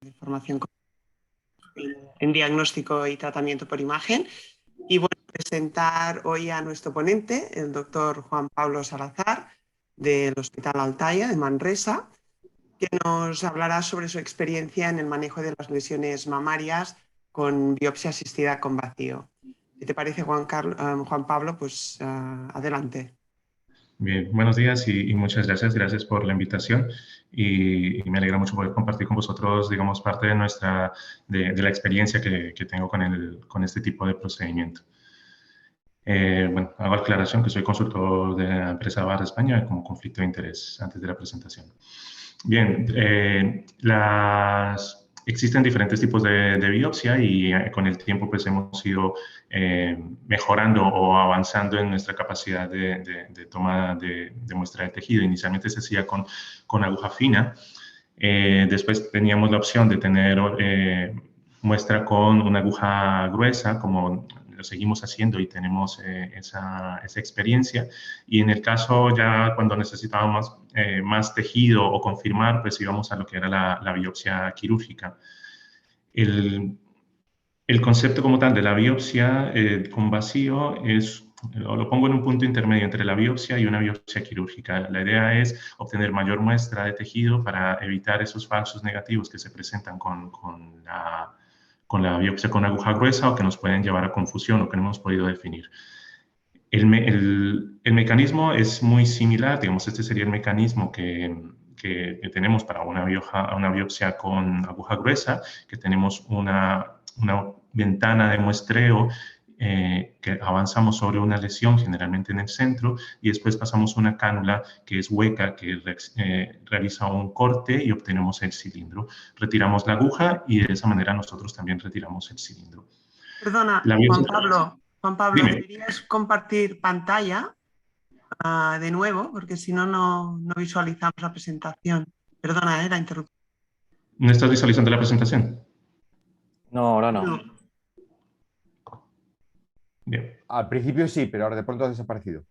de formación en diagnóstico y tratamiento por imagen. Y bueno, presentar hoy a nuestro ponente, el doctor Juan Pablo Salazar, del Hospital Altaya de Manresa, que nos hablará sobre su experiencia en el manejo de las lesiones mamarias con biopsia asistida con vacío. Si te parece, Juan Pablo, pues adelante. Bien, buenos días y muchas gracias. Gracias por la invitación y me alegra mucho poder compartir con vosotros, digamos, parte de de la experiencia que tengo con este tipo de procedimiento. Bueno, hago aclaración que soy consultor de la empresa Barra España como conflicto de interés antes de la presentación. Bien, existen diferentes tipos de biopsia y con el tiempo pues hemos ido mejorando o avanzando en nuestra capacidad de toma de muestra de tejido. Inicialmente se hacía con aguja fina, después teníamos la opción de tener muestra con una aguja gruesa, como lo seguimos haciendo y tenemos esa experiencia. Y en el caso ya cuando necesitábamos más tejido o confirmar, pues íbamos a lo que era la biopsia quirúrgica. El concepto como tal de la biopsia con vacío lo pongo en un punto intermedio entre la biopsia y una biopsia quirúrgica. La idea es obtener mayor muestra de tejido para evitar esos falsos negativos que se presentan con la biopsia con aguja gruesa o que nos pueden llevar a confusión o que no hemos podido definir. El mecanismo es muy similar, digamos, este sería el mecanismo que tenemos para una biopsia con aguja gruesa, que tenemos una ventana de muestreo que avanzamos sobre una lesión, generalmente en el centro, y después pasamos una cánula que es hueca, que realiza un corte y obtenemos el cilindro. Retiramos la aguja y de esa manera nosotros también retiramos el cilindro. Perdona, La Juan biopsia, Pablo. Juan Pablo, dime, deberías compartir pantalla de nuevo, porque si no, no visualizamos la presentación. Perdona, la interrupción. ¿no estás visualizando la presentación? No, ahora no. No. Bien. Al principio sí, pero ahora de pronto ha desaparecido.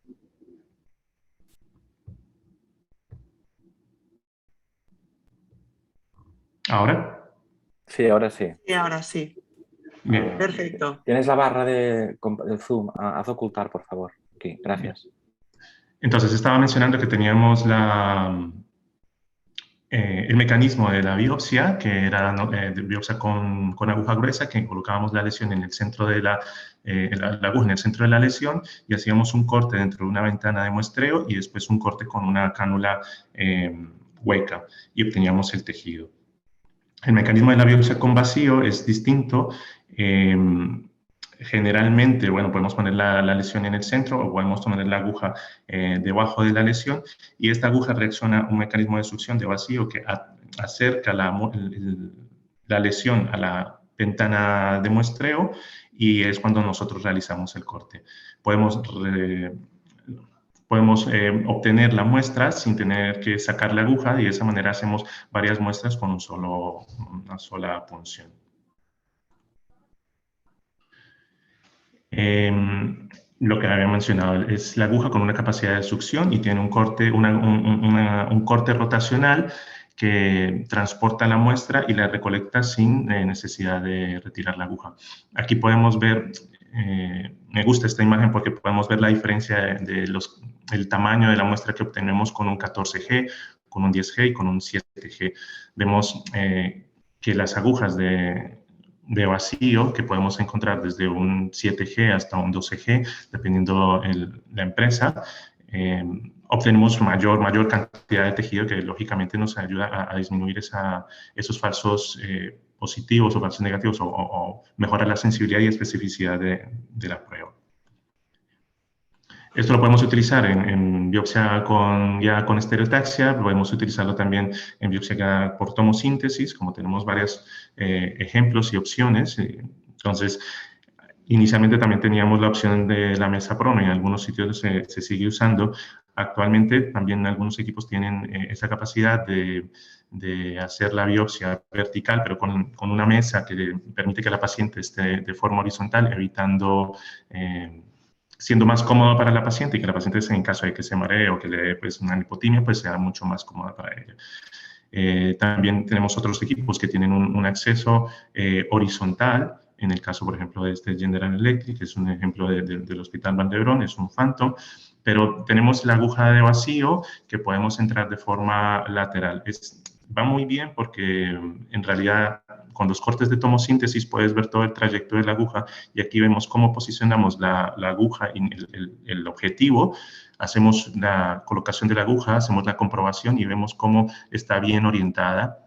¿Ahora? Sí, ahora sí. Y ahora sí. Bien. Perfecto. Tienes la barra de Zoom. Haz ocultar, por favor. Aquí, gracias. Entonces estaba mencionando que teníamos el mecanismo de la biopsia, que era de biopsia con aguja gruesa, que colocábamos la lesión en el centro de la aguja en el centro de la lesión y hacíamos un corte dentro de una ventana de muestreo y después un corte con una cánula hueca y obteníamos el tejido. El mecanismo de la biopsia con vacío es distinto. Generalmente, bueno, podemos poner la lesión en el centro o podemos poner la aguja debajo de la lesión y esta aguja reacciona a un mecanismo de succión de vacío que acerca la lesión a la ventana de muestreo y es cuando nosotros realizamos el corte. Podemos obtener la muestra sin tener que sacar la aguja y de esa manera hacemos varias muestras con una sola punción. Lo que había mencionado es la aguja con una capacidad de succión y tiene un corte, un corte rotacional que transporta la muestra y la recolecta sin necesidad de retirar la aguja. Aquí podemos ver, me gusta esta imagen porque podemos ver la diferencia del tamaño de la muestra que obtenemos con un 14G, con un 10G y con un 7G. Vemos que las agujas de vacío que podemos encontrar desde un 7G hasta un 12G, dependiendo la empresa, obtenemos mayor cantidad de tejido que lógicamente nos ayuda a disminuir esos falsos positivos o falsos negativos o mejorar la sensibilidad y especificidad de la prueba. Esto lo podemos utilizar en biopsia ya con estereotaxia, podemos utilizarlo también en biopsia por tomosíntesis, como tenemos varios ejemplos y opciones. Entonces, inicialmente también teníamos la opción de la mesa prono y en algunos sitios se sigue usando. Actualmente también algunos equipos tienen esa capacidad de hacer la biopsia vertical, pero con una mesa que permite que la paciente esté de forma horizontal, evitando siendo más cómodo para la paciente y que la paciente, en caso de que se maree o que le dé pues, una hipotimia, pues sea mucho más cómoda para ella. También tenemos otros equipos que tienen un acceso horizontal. En el caso, por ejemplo, de este General Electric, que es un ejemplo del Hospital Valdebrón, es un Phantom, pero tenemos la aguja de vacío que podemos entrar de forma lateral. Va muy bien porque en realidad con los cortes de tomosíntesis puedes ver todo el trayecto de la aguja y aquí vemos cómo posicionamos la aguja y el objetivo. Hacemos la colocación de la aguja, hacemos la comprobación y vemos cómo está bien orientada.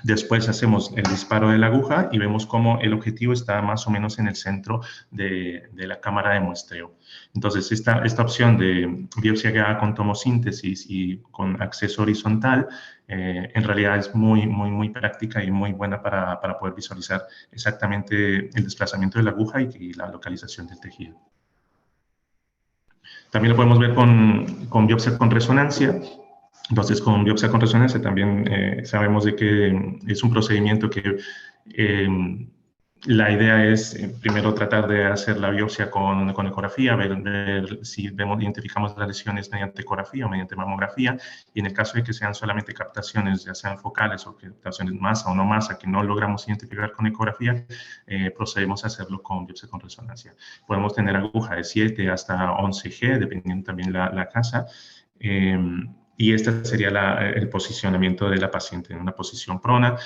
Después hacemos el disparo de la aguja y vemos cómo el objetivo está más o menos en el centro de la cámara de muestreo. Entonces, esta opción de biopsia guiada con tomosíntesis y con acceso horizontal, en realidad es muy práctica y muy buena para poder visualizar exactamente el desplazamiento de la aguja y la localización del tejido. También lo podemos ver con biopsia con resonancia. Entonces, con biopsia con resonancia también sabemos de que es un procedimiento que la idea es primero tratar de hacer la biopsia con ecografía, ver si identificamos las lesiones mediante ecografía o mediante mamografía, y en el caso de que sean solamente captaciones, ya sean focales o captaciones masa o no masa, que no logramos identificar con ecografía, procedemos a hacerlo con biopsia con resonancia. Podemos tener aguja de 7 hasta 11 G, dependiendo también la casa, y este sería el posicionamiento de la paciente en una posición prona.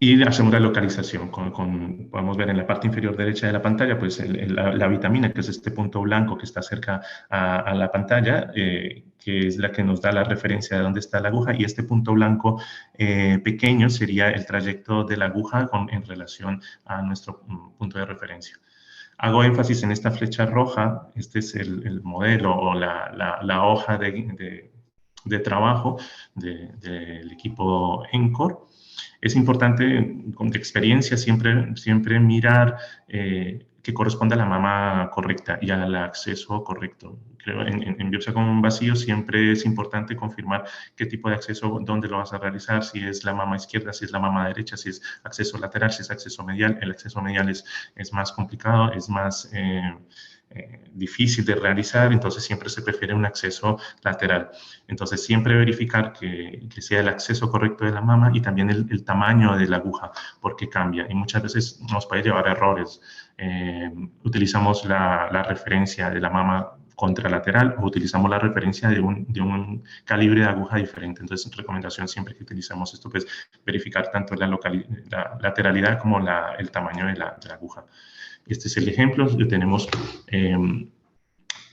Y hacemos la localización. Podemos ver en la parte inferior derecha de la pantalla, pues la vitamina, que es este punto blanco que está cerca a la pantalla, que es la que nos da la referencia de dónde está la aguja, y este punto blanco pequeño sería el trayecto de la aguja en relación a nuestro punto de referencia. Hago énfasis en esta flecha roja. Este es el modelo o la hoja de trabajo del equipo ENCOR. Es importante, de experiencia, siempre mirar que corresponda a la mama correcta y al acceso correcto. Creo en biopsia con vacío siempre es importante confirmar qué tipo de acceso, dónde lo vas a realizar, si es la mama izquierda, si es la mama derecha, si es acceso lateral, si es acceso medial. El acceso medial es más complicado, es más difícil de realizar, entonces siempre se prefiere un acceso lateral. Entonces siempre verificar que sea el acceso correcto de la mama y también el tamaño de la aguja, porque cambia y muchas veces nos puede llevar a errores. Utilizamos la referencia de la mama contralateral o utilizamos la referencia de un calibre de aguja diferente. Entonces, recomendación siempre que utilizamos esto, pues verificar tanto la lateralidad como el tamaño de la aguja. Este es el ejemplo. Tenemos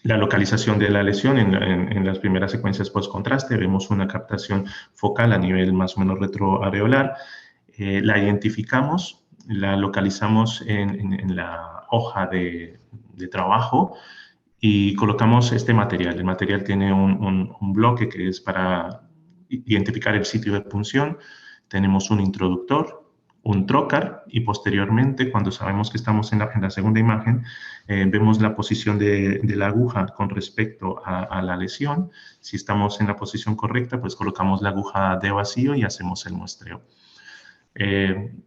la localización de la lesión en las primeras secuencias post-contraste. Vemos una captación focal a nivel más o menos retroareolar. La identificamos, la localizamos en la hoja de trabajo y colocamos este material. El material tiene un bloque que es para identificar el sitio de punción. Tenemos un introductor, un trocar, y posteriormente, cuando sabemos que estamos en la segunda imagen, vemos la posición de la aguja con respecto a la lesión. Si estamos en la posición correcta, pues colocamos la aguja de vacío y hacemos el muestreo.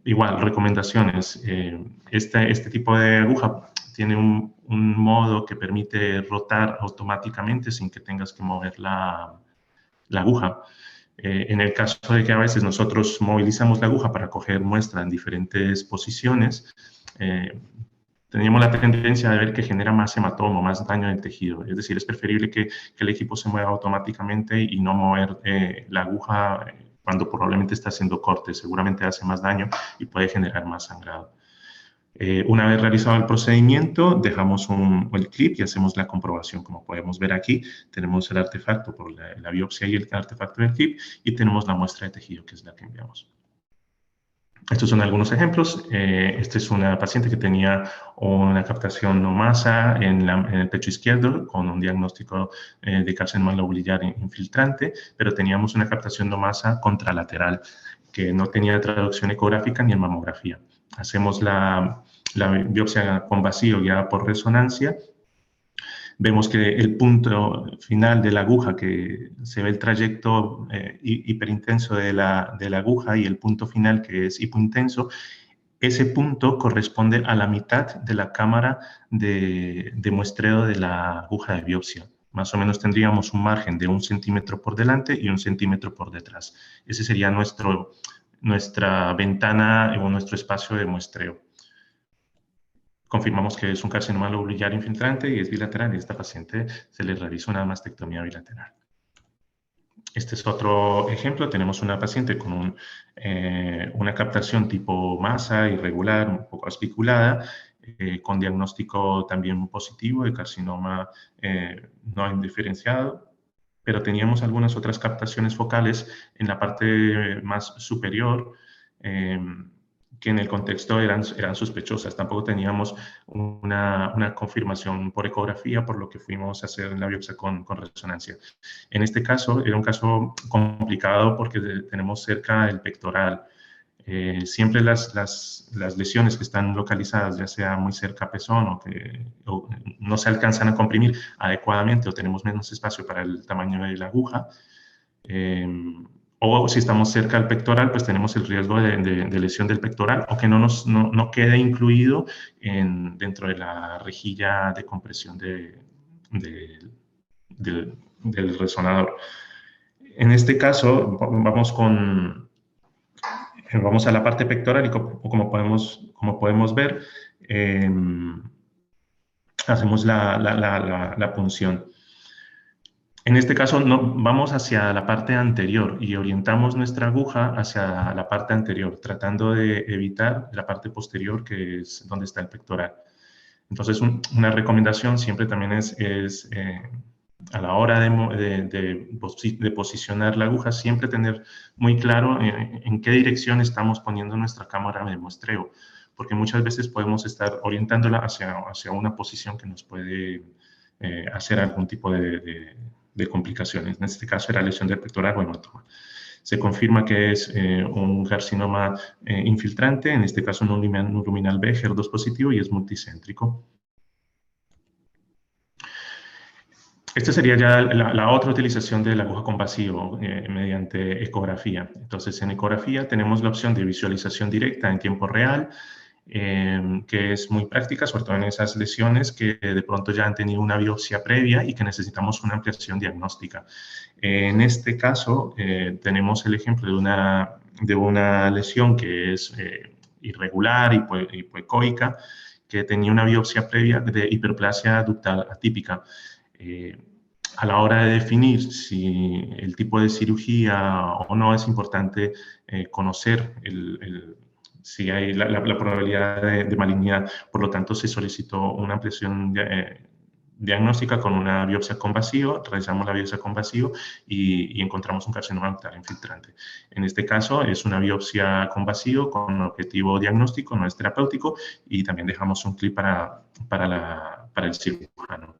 Igual, recomendaciones. Este tipo de aguja tiene un modo que permite rotar automáticamente sin que tengas que mover la aguja. En el caso de que a veces nosotros movilizamos la aguja para coger muestra en diferentes posiciones, teníamos la tendencia de ver que genera más hematoma, más daño en el tejido. Es decir, es preferible que el equipo se mueva automáticamente y no mover la aguja cuando probablemente está haciendo cortes. Seguramente hace más daño y puede generar más sangrado. Una vez realizado el procedimiento, dejamos el clip y hacemos la comprobación. Como podemos ver aquí, tenemos el artefacto por la biopsia y el artefacto del clip, y tenemos la muestra de tejido, que es la que enviamos. Estos son algunos ejemplos. Esta es una paciente que tenía una captación no masa en el pecho izquierdo con un diagnóstico de carcinoma lobulillar infiltrante, pero teníamos una captación no masa contralateral que no tenía traducción ecográfica ni en mamografía. Hacemos la biopsia con vacío guiada por resonancia. Vemos que el punto final de la aguja, que se ve el trayecto hiperintenso de la aguja, y el punto final, que es hipointenso, ese punto corresponde a la mitad de la cámara de muestreo de la aguja de biopsia. Más o menos tendríamos un margen de 1 centímetro por delante y 1 centímetro por detrás. Ese sería nuestra ventana o nuestro espacio de muestreo. Confirmamos que es un carcinoma lobular infiltrante y es bilateral, y a esta paciente se le realiza una mastectomía bilateral. Este es otro ejemplo. Tenemos una paciente con una captación tipo masa irregular, un poco aspiculada, con diagnóstico también positivo de carcinoma no indiferenciado, pero teníamos algunas otras captaciones focales en la parte más superior, que en el contexto eran sospechosas. Tampoco teníamos una confirmación por ecografía, por lo que fuimos a hacer la biopsia con resonancia. En este caso, era un caso complicado porque tenemos cerca el pectoral. Siempre las lesiones que están localizadas, ya sea muy cerca a pezón o no se alcanzan a comprimir adecuadamente o tenemos menos espacio para el tamaño de la aguja, o si estamos cerca al pectoral, pues tenemos el riesgo de lesión del pectoral o que no quede incluido dentro de la rejilla de compresión del resonador. En este caso, vamos a la parte pectoral y como podemos ver, hacemos la punción. En este caso, vamos hacia la parte anterior y orientamos nuestra aguja hacia la parte anterior, tratando de evitar la parte posterior, que es donde está el pectoral. Entonces, una recomendación siempre también es a la hora de posicionar la aguja, siempre tener muy claro en qué dirección estamos poniendo nuestra cámara de muestreo, porque muchas veces podemos estar orientándola hacia una posición que nos puede hacer algún tipo de complicaciones. En este caso era lesión del pectoral o hematoma. Se confirma que es un carcinoma infiltrante, en este caso un luminal B, HER2 positivo, y es multicéntrico. Esta sería ya la otra utilización de la aguja con vacío mediante ecografía. Entonces, en ecografía tenemos la opción de visualización directa en tiempo real, que es muy práctica, sobre todo en esas lesiones que de pronto ya han tenido una biopsia previa y que necesitamos una ampliación diagnóstica. En este caso, tenemos el ejemplo de una lesión que es irregular, hipoecoica, que tenía una biopsia previa de hiperplasia ductal atípica. A la hora de definir si el tipo de cirugía o no, es importante conocer si hay la probabilidad de malignidad. Por lo tanto, se solicitó una ampliación diagnóstica con una biopsia con vacío. Realizamos la biopsia con vacío y encontramos un carcinoma ductal infiltrante. En este caso, es una biopsia con vacío con objetivo diagnóstico, no es terapéutico, y también dejamos un clip para el cirujano.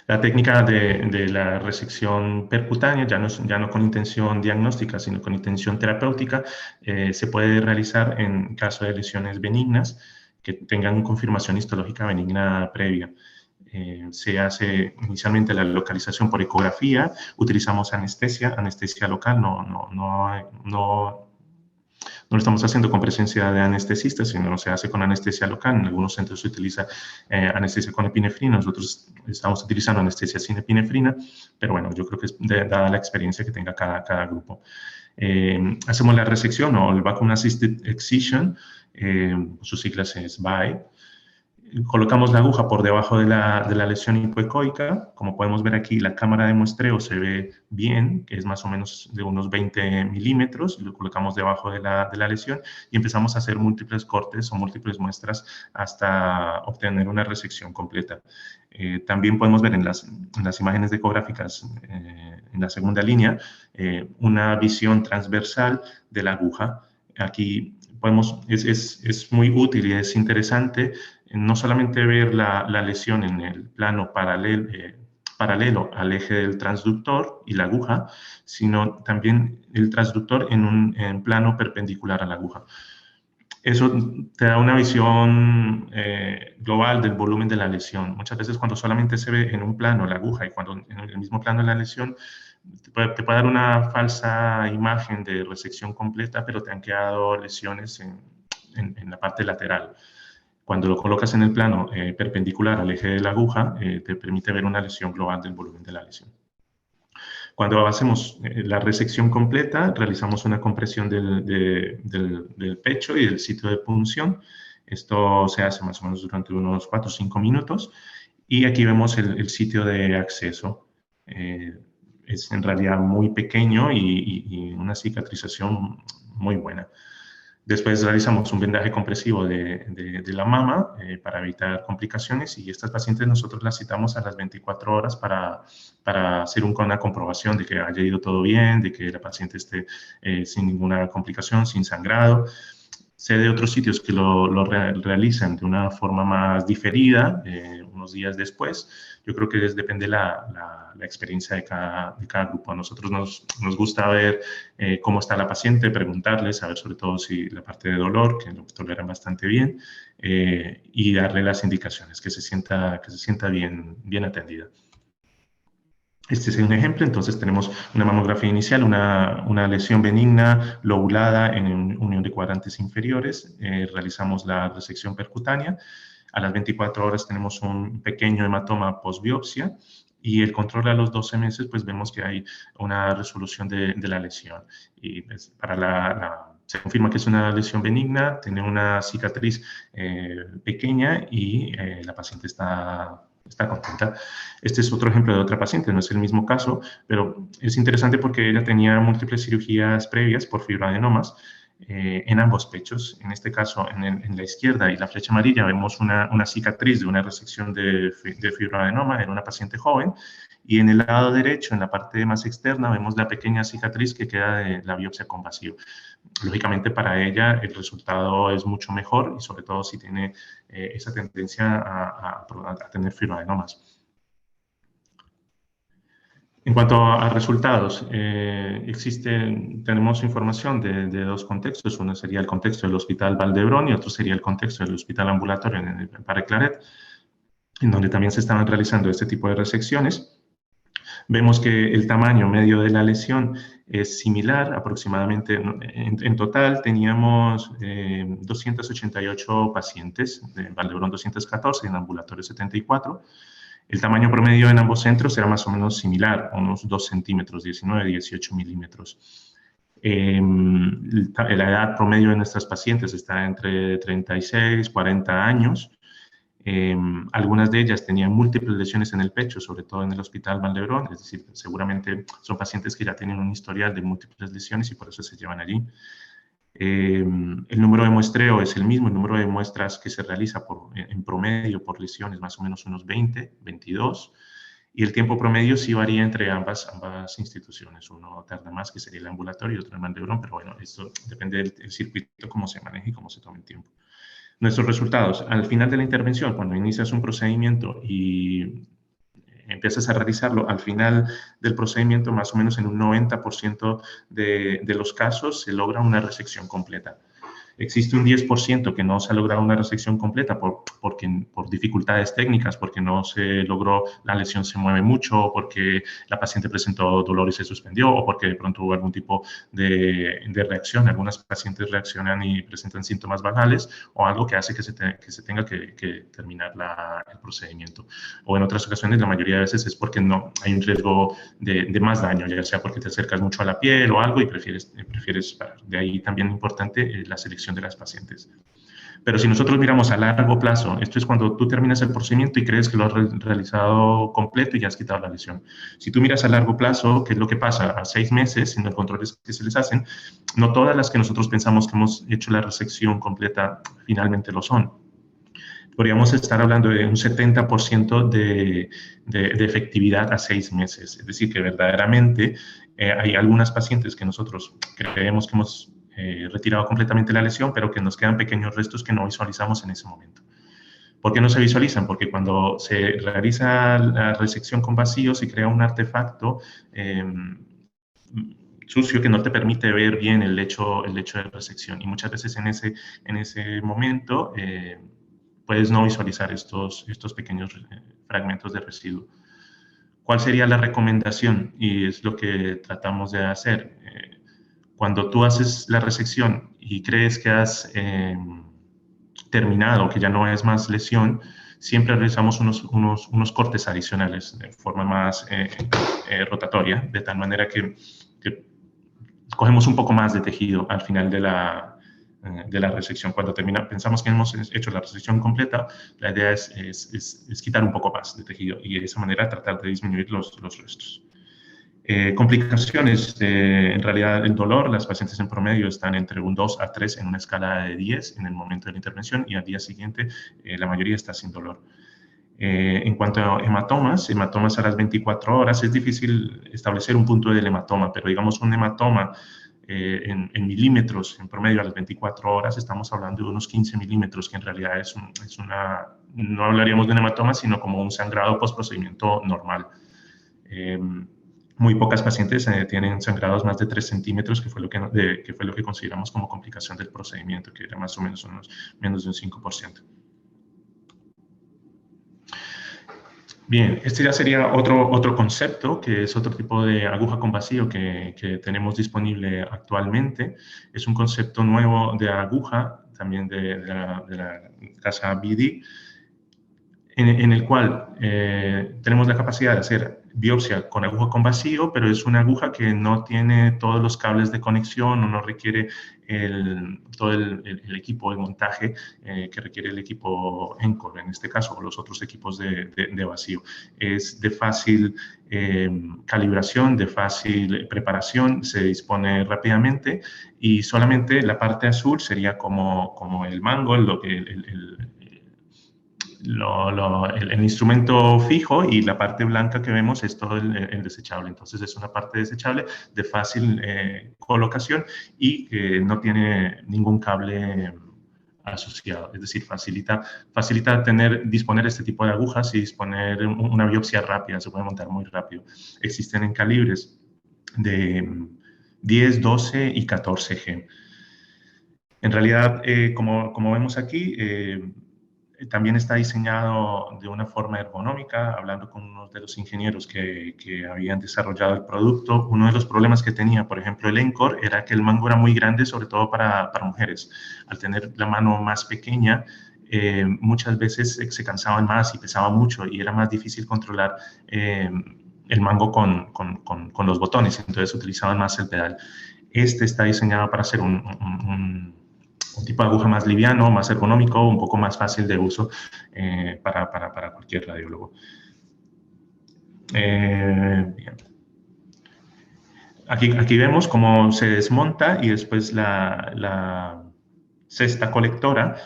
La técnica de la resección percutánea, ya no con intención diagnóstica, sino con intención terapéutica, se puede realizar en caso de lesiones benignas que tengan confirmación histológica benigna previa. Se hace inicialmente la localización por ecografía, utilizamos anestesia local, no lo estamos haciendo con presencia de anestesistas, sino se hace con anestesia local. En algunos centros se utiliza anestesia con epinefrina, nosotros estamos utilizando anestesia sin epinefrina, pero bueno, yo creo que es dada la experiencia que tenga cada grupo. Hacemos la resección o el Vacuum Assisted Excision, sus siglas es VAE. Colocamos la aguja por debajo de la lesión hipoecoica. Como podemos ver aquí, la cámara de muestreo se ve bien, que es más o menos de unos 20 milímetros. Lo colocamos debajo de la lesión y empezamos a hacer múltiples cortes o múltiples muestras hasta obtener una resección completa. También podemos ver en las imágenes ecográficas, en la segunda línea, una visión transversal de la aguja. Aquí es muy útil y es interesante no solamente ver la lesión en el plano paralelo al eje del transductor y la aguja, sino también el transductor en plano perpendicular a la aguja. Eso te da una visión global del volumen de la lesión. Muchas veces cuando solamente se ve en un plano la aguja y cuando en el mismo plano la lesión, te puede dar una falsa imagen de resección completa, pero te han quedado lesiones en la parte lateral. Cuando lo colocas en el plano perpendicular al eje de la aguja, te permite ver una lesión global del volumen de la lesión. Cuando hacemos la resección completa, realizamos una compresión del pecho y del sitio de punción. Esto se hace más o menos durante unos 4 o 5 minutos. Y aquí vemos el sitio de acceso. Es en realidad muy pequeño y una cicatrización muy buena. Después realizamos un vendaje compresivo de la mama para evitar complicaciones, y estas pacientes nosotros las citamos a las 24 horas para hacer una comprobación de que haya ido todo bien, de que la paciente esté sin ninguna complicación, sin sangrado. Sé de otros sitios que lo realizan de una forma más diferida, unos días después. Yo creo que depende la experiencia de cada grupo. A nosotros nos gusta ver cómo está la paciente, preguntarle, saber sobre todo si la parte de dolor, que lo toleran bastante bien, y darle las indicaciones, que se sienta bien atendida. Este es un ejemplo. Entonces tenemos una mamografía inicial, una lesión benigna lobulada en unión de cuadrantes inferiores. Realizamos la resección percutánea. A las 24 horas tenemos un pequeño hematoma postbiopsia, y el control a los 12 meses, pues vemos que hay una resolución de la lesión. Y pues, se confirma que es una lesión benigna, tiene una cicatriz pequeña, y la paciente está contenta. Este es otro ejemplo de otra paciente, no es el mismo caso, pero es interesante porque ella tenía múltiples cirugías previas por fibroadenomas en ambos pechos. En este caso, en la izquierda y la flecha amarilla, vemos una cicatriz de una resección de fibroadenoma en una paciente joven, y en el lado derecho, en la parte más externa, vemos la pequeña cicatriz que queda de la biopsia con vacío. Lógicamente, para ella el resultado es mucho mejor, y sobre todo si tiene esa tendencia a tener fibroadenomas. En cuanto a resultados, tenemos información de dos contextos. Uno sería el contexto del Hospital Vall d'Hebron y otro sería el contexto del Hospital Ambulatorio en el Pare Claret, en donde también se estaban realizando este tipo de resecciones. Vemos que el tamaño medio de la lesión es similar, aproximadamente. En total teníamos 288 pacientes, en Vall d'Hebron 214 y en ambulatorio 74. El tamaño promedio en ambos centros era más o menos similar, unos 2 centímetros, 19, 18 milímetros. La edad promedio de nuestras pacientes está entre 36 y 40 años. Algunas de ellas tenían múltiples lesiones en el pecho, sobre todo en el Hospital Vall d'Hebron, es decir, seguramente son pacientes que ya tienen un historial de múltiples lesiones y por eso se llevan allí. El número de muestreo es el mismo, el número de muestras que se realiza en promedio por lesiones, más o menos unos 20, 22, y el tiempo promedio sí varía entre ambas instituciones. Uno tarda más, que sería el ambulatorio, y otro el Vall d'Hebron, pero bueno, esto depende del circuito, cómo se maneje y cómo se tome el tiempo. Nuestros resultados: al final de la intervención, cuando inicias un procedimiento y empiezas a realizarlo, al final del procedimiento, más o menos en un 90% de los casos, se logra una resección completa. Existe un 10% que no se ha logrado una resección completa por dificultades técnicas, porque no se logró, la lesión se mueve mucho, o porque la paciente presentó dolor y se suspendió, o porque de pronto hubo algún tipo de reacción. Algunas pacientes reaccionan y presentan síntomas banales, o algo que hace que se tenga que terminar el procedimiento. O en otras ocasiones, la mayoría de veces, es porque no hay un riesgo de más daño, ya sea porque te acercas mucho a la piel o algo y prefieres parar. De ahí también importante la selección de las pacientes. Pero si nosotros miramos a largo plazo, esto es cuando tú terminas el procedimiento y crees que lo has realizado completo y ya has quitado la lesión. Si tú miras a largo plazo, ¿qué es lo que pasa? A 6 meses, en los controles que se les hacen, no todas las que nosotros pensamos que hemos hecho la resección completa finalmente lo son. Podríamos estar hablando de un 70% de efectividad a 6 meses. Es decir, que verdaderamente hay algunas pacientes que nosotros creemos que hemos retirado completamente la lesión, pero que nos quedan pequeños restos que no visualizamos en ese momento. ¿Por qué no se visualizan? Porque cuando se realiza la resección con vacío, se crea un artefacto sucio que no te permite ver bien el lecho de resección. Y muchas veces en ese momento puedes no visualizar estos pequeños fragmentos de residuo. ¿Cuál sería la recomendación? Y es lo que tratamos de hacer. Cuando tú haces la resección y crees que has terminado, que ya no es más lesión, siempre realizamos unos cortes adicionales de forma más rotatoria, de tal manera que cogemos un poco más de tejido al final de la resección. Cuando pensamos que hemos hecho la resección completa, la idea es quitar un poco más de tejido y de esa manera tratar de disminuir los restos. Complicaciones, en realidad el dolor, las pacientes en promedio están entre un 2 a 3 en una escala de 10 en el momento de la intervención y al día siguiente la mayoría está sin dolor. En cuanto a hematomas a las 24 horas, es difícil establecer un punto del hematoma, pero digamos un hematoma en milímetros en promedio a las 24 horas, estamos hablando de unos 15 milímetros, que en realidad no hablaríamos de un hematoma, sino como un sangrado post-procedimiento normal. Muy pocas pacientes tienen sangrados más de 3 centímetros, que fue lo que consideramos como complicación del procedimiento, que era más o menos menos de un 5%. Bien, este ya sería otro concepto, que es otro tipo de aguja con vacío que tenemos disponible actualmente. Es un concepto nuevo de aguja, también de la casa BD, en el cual tenemos la capacidad de hacer biopsia con aguja con vacío, pero es una aguja que no tiene todos los cables de conexión o no requiere todo el equipo de montaje que requiere el equipo Encore, en este caso, o los otros equipos de vacío. Es de fácil calibración, de fácil preparación, se dispone rápidamente y solamente la parte azul sería como el mango, el instrumento fijo, y la parte blanca que vemos es todo el desechable. Entonces es una parte desechable de fácil colocación y que no tiene ningún cable asociado. Es decir, facilita disponer este tipo de agujas y disponer una biopsia rápida, se puede montar muy rápido. Existen en calibres de 10, 12 y 14G. En realidad, como vemos aquí, también está diseñado de una forma ergonómica. Hablando con uno de los ingenieros que habían desarrollado el producto, uno de los problemas que tenía, por ejemplo, el Encore, era que el mango era muy grande, sobre todo para mujeres. Al tener la mano más pequeña, muchas veces se cansaban más y pesaban mucho y era más difícil controlar el mango con los botones, entonces utilizaban más el pedal. Este está diseñado para ser un tipo de aguja más liviano, más ergonómico, un poco más fácil de uso para cualquier radiólogo. Bien. Aquí vemos cómo se desmonta y después la cesta colectora,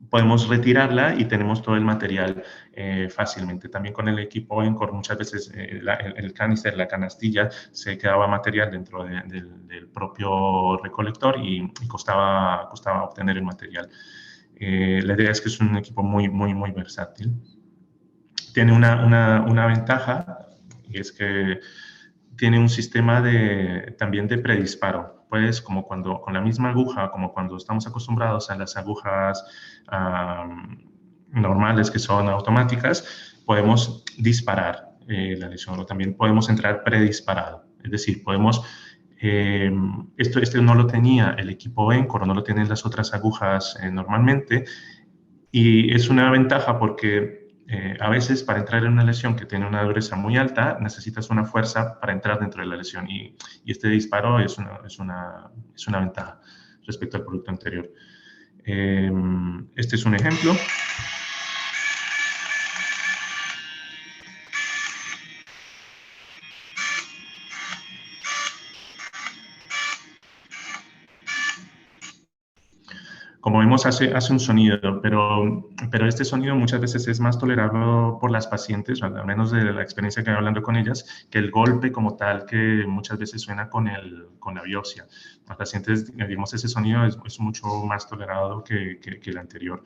podemos retirarla y tenemos todo el material fácilmente. También con el equipo Encore muchas veces el canister, la canastilla, se quedaba material dentro del propio recolector y costaba obtener el material. La idea es que es un equipo muy versátil. Tiene una ventaja, y es que tiene un sistema también de predisparo. Pues con la misma aguja, como cuando estamos acostumbrados a las agujas normales que son automáticas, podemos disparar la lesión, o también podemos entrar predisparado. Es decir, podemos... esto no lo tenía el equipo Encore, no lo tienen las otras agujas normalmente, y es una ventaja porque a veces para entrar en una lesión que tiene una dureza muy alta, necesitas una fuerza para entrar dentro de la lesión, y este disparo es una ventaja respecto al producto anterior. Este es un ejemplo. Como vemos, hace un sonido, pero este sonido muchas veces es más tolerable por las pacientes, al menos de la experiencia que he hablando con ellas, que el golpe como tal, que muchas veces suena con la biopsia. Las pacientes, digamos, ese sonido es mucho más tolerado que el anterior.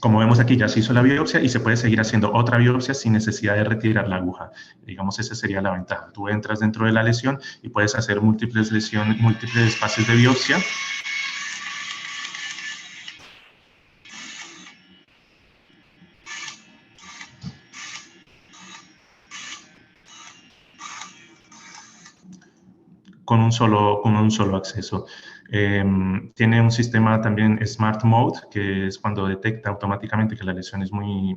Como vemos aquí, ya se hizo la biopsia y se puede seguir haciendo otra biopsia sin necesidad de retirar la aguja. Digamos, esa sería la ventaja. Tú entras dentro de la lesión y puedes hacer múltiples fases de biopsia. Con un solo acceso. Tiene un sistema también Smart Mode, que es cuando detecta automáticamente que la lesión es muy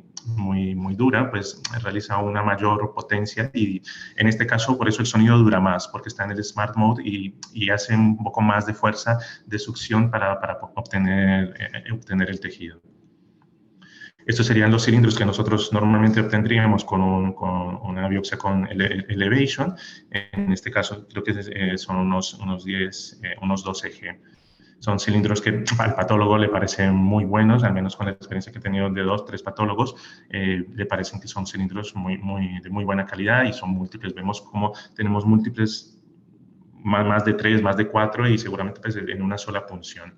dura, pues realiza una mayor potencia y en este caso por eso el sonido dura más, porque está en el Smart Mode y hace un poco más de fuerza de succión para obtener el tejido. Estos serían los cilindros que nosotros normalmente obtendríamos con una biopsia con Elevation. En este caso creo que son unos 12 G. Son cilindros que al patólogo le parecen muy buenos, al menos con la experiencia que he tenido de 2 o 3 patólogos, le parecen que son cilindros de muy buena calidad y son múltiples. Vemos como tenemos múltiples, más de 3, más de 4 y seguramente pues, en una sola punción.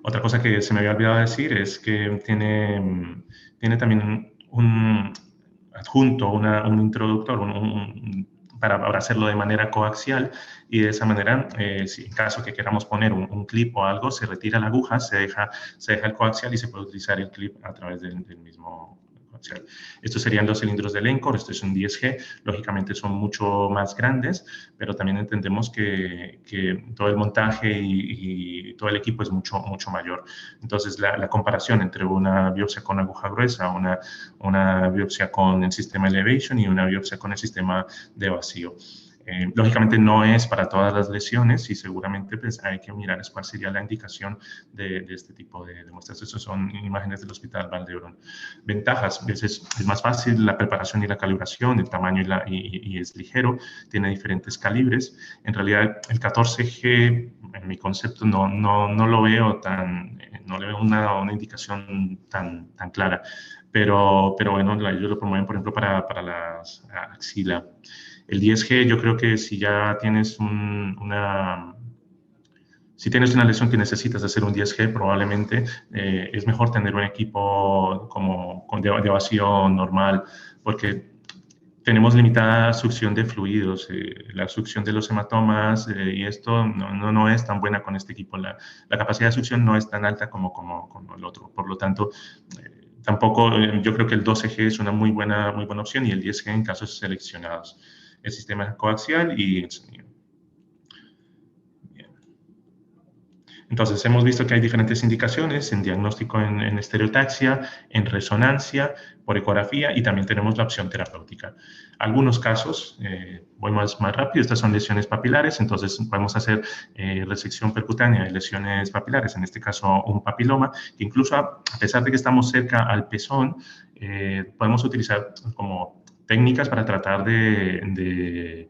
Otra cosa que se me había olvidado decir es que tiene también un adjunto, un introductor, para hacerlo de manera coaxial y de esa manera, si en caso que queramos poner un clip o algo, se retira la aguja, se deja el coaxial y se puede utilizar el clip a través del mismo coaxial. Estos serían los cilindros del Encore, este es un 10G, lógicamente son mucho más grandes, pero también entendemos que todo el montaje y todo el equipo es mucho mayor. Entonces, la comparación entre una biopsia con aguja gruesa, una biopsia con el sistema Elevation y una biopsia con el sistema de vacío. Lógicamente no es para todas las lesiones y seguramente pues, hay que mirar cuál sería la indicación de este tipo de muestras. Estas son imágenes del Hospital Vall d'Hebron. Ventajas, es más fácil la preparación y la calibración, el tamaño y es ligero, tiene diferentes calibres. En realidad el 14G, en mi concepto, no lo veo no le veo una indicación tan clara. Pero bueno, ellos lo promueven, por ejemplo, para las axila. El 10G, yo creo que si ya tienes una lesión que necesitas hacer un 10G, probablemente es mejor tener un equipo de vacío normal, porque tenemos limitada succión de fluidos, la succión de los hematomas y esto no es tan buena con este equipo. La capacidad de succión no es tan alta como el otro. Por lo tanto, tampoco yo creo que el 12G es una muy buena opción y el 10G en casos seleccionados. El sistema coaxial y el sonido. Bien. Entonces, hemos visto que hay diferentes indicaciones en diagnóstico en estereotaxia, en resonancia, por ecografía y también tenemos la opción terapéutica. Algunos casos, voy más rápido, estas son lesiones papilares, entonces podemos hacer resección percutánea de lesiones papilares, en este caso un papiloma, que incluso a pesar de que estamos cerca al pezón, podemos utilizar como técnicas para tratar de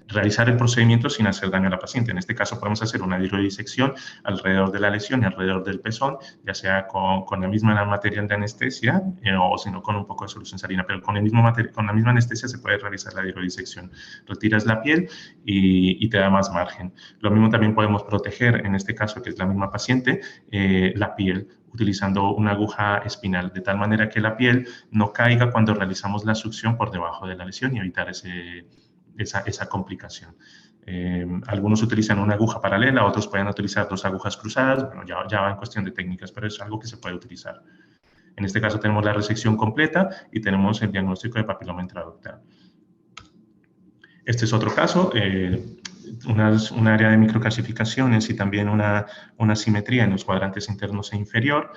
realizar el procedimiento sin hacer daño a la paciente. En este caso podemos hacer una hidrodisección alrededor de la lesión y alrededor del pezón, ya sea con la misma material de anestesia o si no con un poco de solución salina, pero con la misma anestesia se puede realizar la hidrodisección. Retiras la piel y te da más margen. Lo mismo también podemos proteger, en este caso que es la misma paciente, la piel utilizando una aguja espinal, de tal manera que la piel no caiga cuando realizamos la succión por debajo de la lesión y evitar esa complicación. Algunos utilizan una aguja paralela, otros pueden utilizar 2 agujas cruzadas, bueno, ya va en cuestión de técnicas, pero es algo que se puede utilizar. En este caso tenemos la resección completa y tenemos el diagnóstico de papiloma intraductal. Este es otro caso, un área de microcalcificaciones y también una simetría en los cuadrantes internos e inferior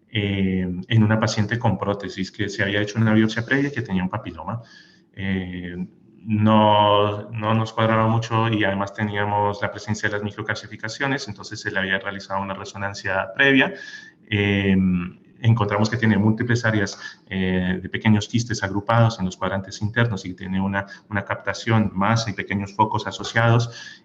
en una paciente con prótesis que se había hecho una biopsia previa que tenía un papiloma. No nos cuadraba mucho y además teníamos la presencia de las microcalcificaciones, entonces se le había realizado una resonancia previa. Encontramos que tiene múltiples áreas de pequeños quistes agrupados en los cuadrantes internos y que tiene una captación, masa y pequeños focos asociados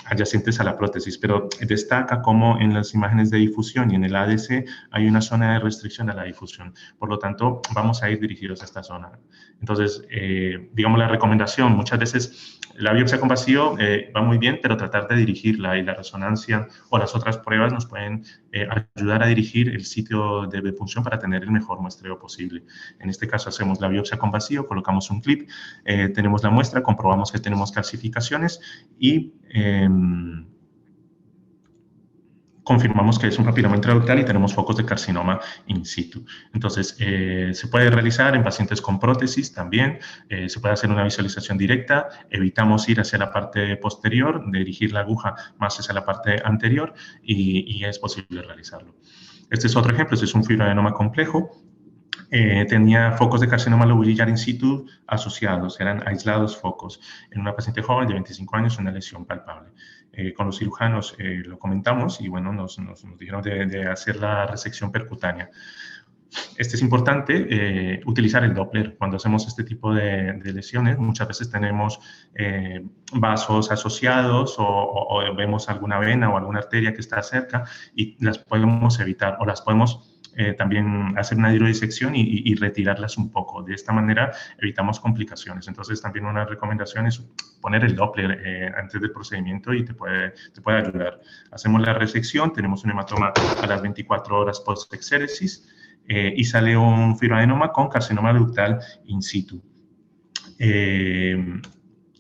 adyacentes a la prótesis, pero destaca cómo en las imágenes de difusión y en el ADC hay una zona de restricción a la difusión. Por lo tanto, vamos a ir dirigidos a esta zona. Entonces, digamos la recomendación, muchas veces la biopsia con vacío va muy bien, pero tratar de dirigirla y la resonancia o las otras pruebas nos pueden ayudar a dirigir el sitio de punción para tener el mejor muestreo posible. En este caso hacemos la biopsia con vacío, colocamos un clip, tenemos la muestra, comprobamos que tenemos calcificaciones y confirmamos que es un papiloma intraductal y tenemos focos de carcinoma in situ. Entonces, se puede realizar en pacientes con prótesis también, se puede hacer una visualización directa, evitamos ir hacia la parte posterior, dirigir la aguja más hacia la parte anterior y es posible realizarlo. Este es otro ejemplo, este es un fibroadenoma complejo. Tenía focos de carcinoma lobulillar in situ asociados, eran aislados focos. En una paciente joven de 25 años, una lesión palpable. Con los cirujanos lo comentamos y bueno, nos dijeron de hacer la resección percutánea. Este es importante, utilizar el Doppler cuando hacemos este tipo de lesiones. Muchas veces tenemos vasos asociados o vemos alguna vena o alguna arteria que está cerca y las podemos evitar o las podemos también hacer una hidrodisección y retirarlas un poco. De esta manera evitamos complicaciones. Entonces también una recomendación es poner el Doppler antes del procedimiento y te puede ayudar. Hacemos la resección, tenemos un hematoma a las 24 horas post-exéresis. Y sale un fibroadenoma con carcinoma ductal in situ.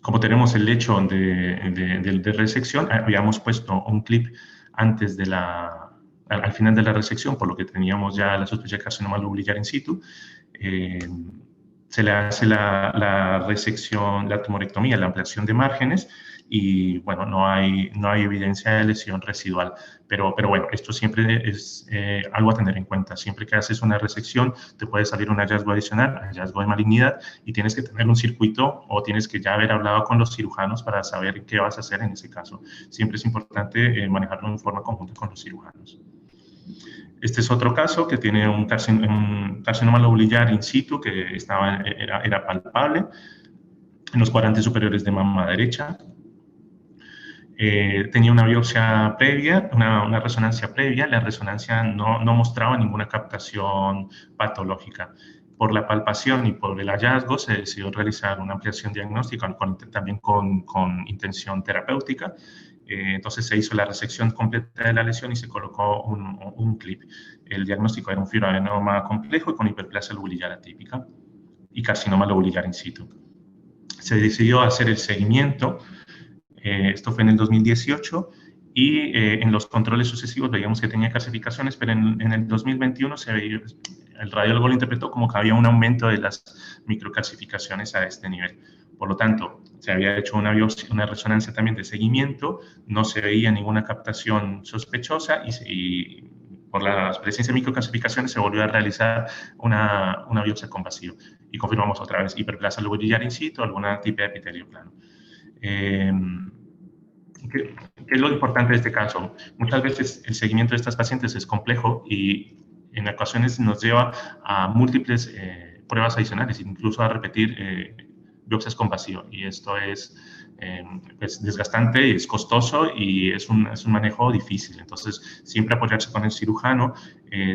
Como tenemos el lecho de resección, habíamos puesto un clip antes de al final de la resección, por lo que teníamos ya la sospecha de carcinoma lobulillar in situ. Se le hace la resección, la tumorectomía, la ampliación de márgenes, y bueno, no hay evidencia de lesión residual, pero bueno, esto siempre es algo a tener en cuenta. Siempre que haces una resección te puede salir un hallazgo adicional, hallazgo de malignidad, y tienes que tener un circuito o tienes que ya haber hablado con los cirujanos para saber qué vas a hacer en ese caso. Siempre es importante manejarlo en forma conjunta con los cirujanos. Este es otro caso que tiene un carcinoma lobulillar in situ que era palpable en los cuadrantes superiores de mama derecha. Tenía una biopsia previa, una resonancia previa. La resonancia no mostraba ninguna captación patológica. Por la palpación y por el hallazgo se decidió realizar una ampliación diagnóstica también con intención terapéutica. Entonces se hizo la resección completa de la lesión y se colocó un clip. El diagnóstico era un fibroadenoma complejo y con hiperplasia lobulillar atípica y carcinoma lobulillar in situ. Se decidió hacer el seguimiento. Esto fue en el 2018 y en los controles sucesivos veíamos que tenía calcificaciones, pero en el 2021 el radiólogo lo interpretó como que había un aumento de las microcalcificaciones a este nivel. Por lo tanto, se había hecho una resonancia también de seguimiento, no se veía ninguna captación sospechosa y por la presencia de microcalcificaciones se volvió a realizar una biopsia con vacío y confirmamos otra vez hiperplasia lobulillar in situ, alguna tipo de epitelio plano. ¿Qué es lo importante de este caso? Muchas veces el seguimiento de estas pacientes es complejo y en ocasiones nos lleva a múltiples pruebas adicionales, incluso a repetir biopsias con vacío. Y esto es desgastante, es costoso y es un manejo difícil. Entonces, siempre apoyarse con el cirujano,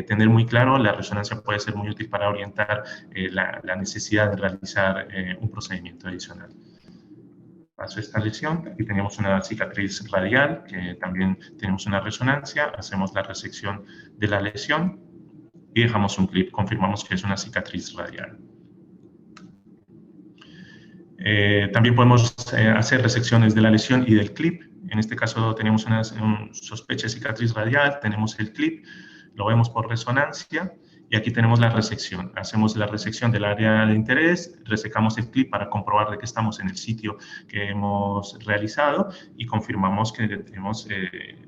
tener muy claro, la resonancia puede ser muy útil para orientar la necesidad de realizar un procedimiento adicional. Pasó esta lesión, aquí teníamos una cicatriz radial, que también tenemos una resonancia, hacemos la resección de la lesión y dejamos un clip, confirmamos que es una cicatriz radial. También podemos hacer resecciones de la lesión y del clip. En este caso tenemos una sospecha de cicatriz radial, tenemos el clip, lo vemos por resonancia. Y aquí tenemos la resección. Hacemos la resección del área de interés, resecamos el clip para comprobar de que estamos en el sitio que hemos realizado y confirmamos que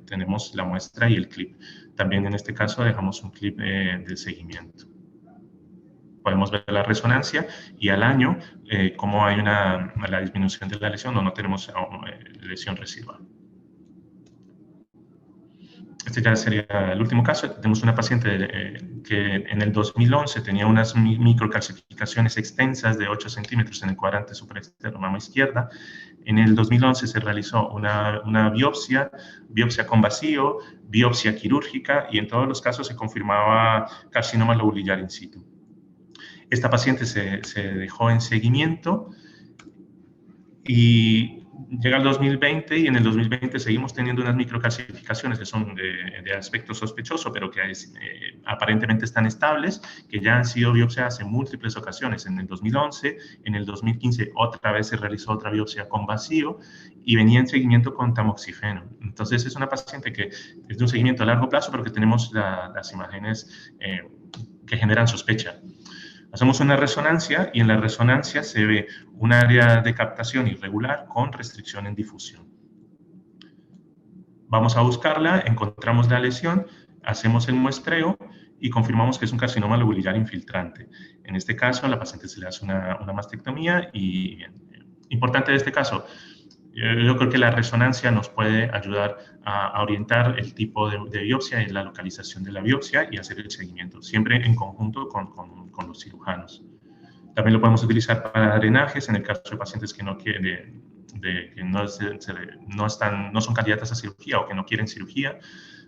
tenemos la muestra y el clip. También en este caso dejamos un clip de seguimiento. Podemos ver la resonancia y al año cómo hay la disminución de la lesión o no tenemos lesión residual. Este ya sería el último caso. Tenemos una paciente que en el 2011 tenía unas microcalcificaciones extensas de 8 centímetros en el cuadrante superexterno mama izquierda. En el 2011 se realizó una biopsia con vacío, biopsia quirúrgica y en todos los casos se confirmaba carcinoma lobulillar in situ. Esta paciente se dejó en seguimiento y llega el 2020 y en el 2020 seguimos teniendo unas microclasificaciones que son de aspecto sospechoso, pero que aparentemente están estables, que ya han sido biopsiadas en múltiples ocasiones. En el 2011, en el 2015 otra vez se realizó otra biopsia con vacío y venía en seguimiento con tamoxifeno. Entonces es una paciente que es de un seguimiento a largo plazo, pero que tenemos las imágenes que generan sospecha. Hacemos una resonancia y en la resonancia se ve un área de captación irregular con restricción en difusión. Vamos a buscarla, encontramos la lesión, hacemos el muestreo y confirmamos que es un carcinoma lobulillar infiltrante. En este caso, a la paciente se le hace una mastectomía y bien. Importante de este caso, yo creo que la resonancia nos puede ayudar a orientar el tipo de biopsia y la localización de la biopsia y hacer el seguimiento, siempre en conjunto con los cirujanos. También lo podemos utilizar para drenajes en el caso de pacientes que no quieren, que no son candidatas a cirugía o que no quieren cirugía,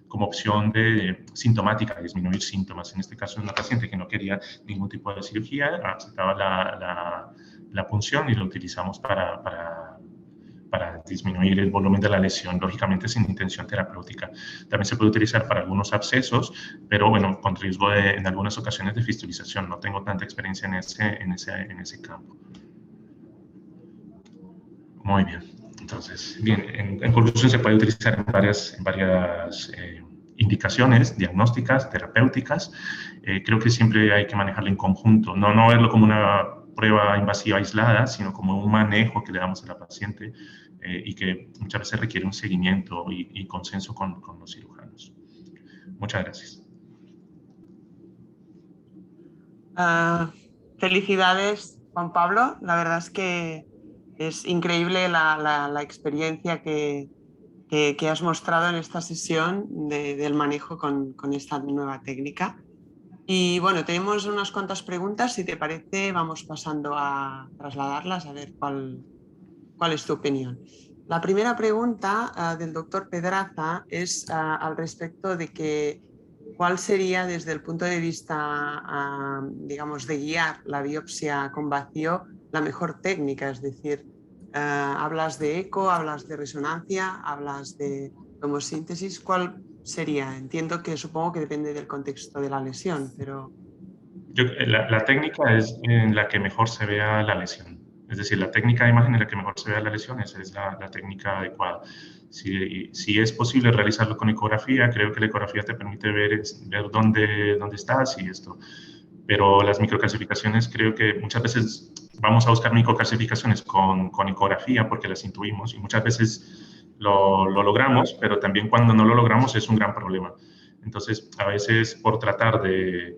como opción de sintomática, disminuir síntomas. En este caso, es una paciente que no quería ningún tipo de cirugía, aceptaba la punción y lo utilizamos para disminuir el volumen de la lesión, lógicamente sin intención terapéutica. También se puede utilizar para algunos abscesos, pero bueno, con riesgo en algunas ocasiones de fistulización. No tengo tanta experiencia en ese campo. Muy bien. Entonces, bien, en conclusión se puede utilizar en varias indicaciones diagnósticas, terapéuticas. Creo que siempre hay que manejarlo en conjunto, no verlo como una prueba invasiva aislada, sino como un manejo que le damos a la paciente y que muchas veces requiere un seguimiento y consenso con los cirujanos. Muchas gracias. Felicidades, Juan Pablo. La verdad es que es increíble la experiencia que has mostrado en esta sesión del manejo con esta nueva técnica. Y bueno, tenemos unas cuantas preguntas. Si te parece, vamos pasando a trasladarlas a ver cuál es tu opinión. La primera pregunta del doctor Pedraza es al respecto de cuál sería desde el punto de vista, digamos, de guiar la biopsia con vacío, la mejor técnica. Es decir, hablas de eco, hablas de resonancia, hablas de tomosíntesis. ¿Cuál sería? Entiendo que supongo que depende del contexto de la lesión, pero... La técnica es en la que mejor se vea la lesión. Es decir, la técnica de imagen en la que mejor se vea la lesión, esa es la técnica adecuada. Si es posible realizarlo con ecografía, creo que la ecografía te permite ver dónde estás y esto. Pero las microclasificaciones, creo que muchas veces vamos a buscar microclasificaciones con ecografía porque las intuimos y muchas veces lo logramos, pero también cuando no lo logramos es un gran problema. Entonces, a veces por tratar de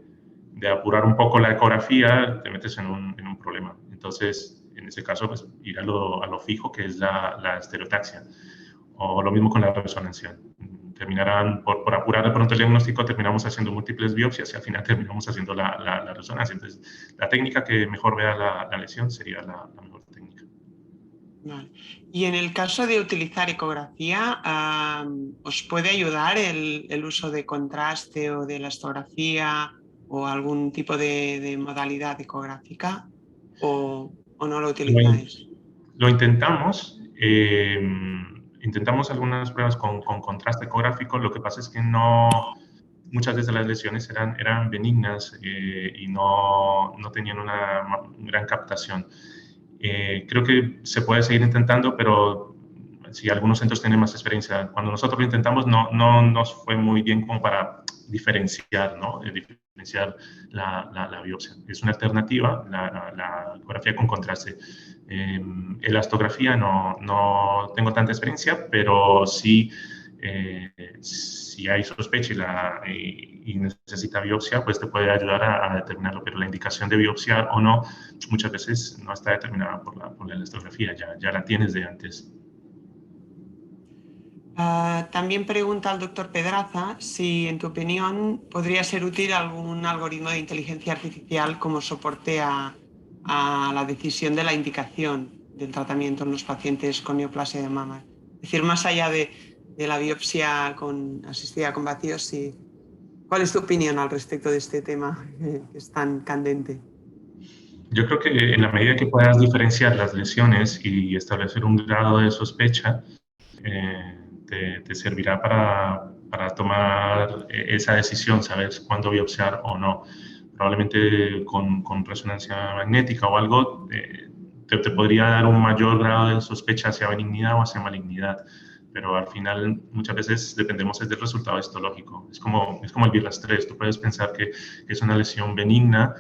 apurar un poco la ecografía, te metes en un problema. Entonces, en ese caso, pues, ir a lo fijo, que es la estereotaxia. O lo mismo con la resonancia. Terminarán, por apurar de pronto el diagnóstico, terminamos haciendo múltiples biopsias y al final terminamos haciendo la resonancia. Entonces, la técnica que mejor vea la lesión sería la mejor técnica. Vale. Y en el caso de utilizar ecografía, ¿os puede ayudar el uso de contraste o de elastografía o algún tipo de modalidad ecográfica o no lo utilizáis? Lo intentamos. Intentamos algunas pruebas con contraste ecográfico. Lo que pasa es que muchas veces las lesiones eran benignas y no tenían una gran captación. Creo que se puede seguir intentando, pero si algunos centros tienen más experiencia, cuando nosotros lo intentamos no nos fue muy bien como para diferenciar, ¿no? Diferenciar la biopsia. Es una alternativa, la ecografía con contraste. Elastografía no tengo tanta experiencia, pero sí, si hay sospecha y necesita biopsia, pues te puede ayudar a determinarlo, pero la indicación de biopsiar o no muchas veces no está determinada por la elastografía, ya la tienes de antes. También pregunta al doctor Pedraza si, en tu opinión, podría ser útil algún algoritmo de inteligencia artificial como soporte a la decisión de la indicación del tratamiento en los pacientes con neoplasia de mama. Es decir, más allá de la biopsia asistida con vacíos, ¿cuál es tu opinión al respecto de este tema que es tan candente? Yo creo que en la medida que puedas diferenciar las lesiones y establecer un grado de sospecha, te servirá para tomar esa decisión, saber cuándo biopsiar o no. Probablemente con resonancia magnética o algo, te podría dar un mayor grado de sospecha hacia benignidad o hacia malignidad, pero al final muchas veces dependemos del resultado histológico. Es como el birrastrés. Tú puedes pensar que es una lesión benigna,